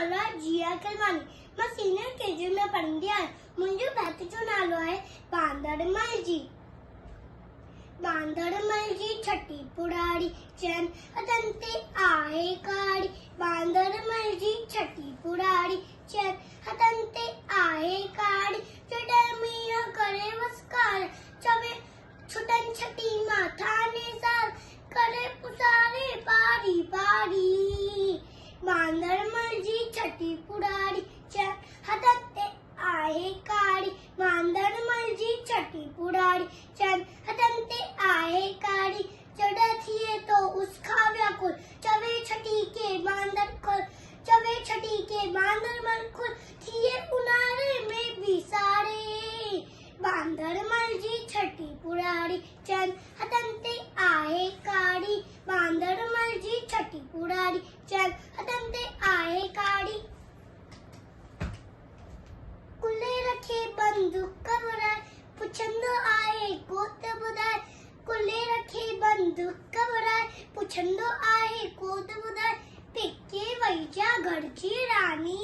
नालो आहे जिया केलवानी। मां senior KG में पढ़ंदी आहियां। मुंहिंजो बैत जो नालो आहे बांदरमल जी। बांदरमल जी छटी पुड़ाड़ी चैन हथनि ते आहे काड़ी। बांदरमल जी छटी पुड़ाड़ी चैन हथनि ते आहे काड़ी। जॾहिं मींहुं करे वसकार चवे छुटनि छटी माथा निसार करे पुसारे पारी पारी। बांदरमल जी छटी पुड़ाड़ी चैन हथनि ते आहे काड़ी। बांदरमल जी छटी पुड़ाड़ी चैन हथनि ते आहे काड़ी। जॾहिं थिए तो उसका व्याकुल चवे छटी के बांदर खुल। चवे छटी के बांदरमल खुल थिए उनारे में भी सारे। बांदरमल जी छटी पुड़ाड़ी चैन हथनि ते आहे काड़ी। बांदरमल जी छटी पुड़ाड़ी चैन हथनि ते आहे काड़ी। कुल्ले रखे बंदूक घबराए पुछंदो आहे कोत ॿुधाए। कुल्ले रखे बंदूक घबराए पुछंदो आहे कोत ॿुधाए। पेके वई जा घर जी रानी।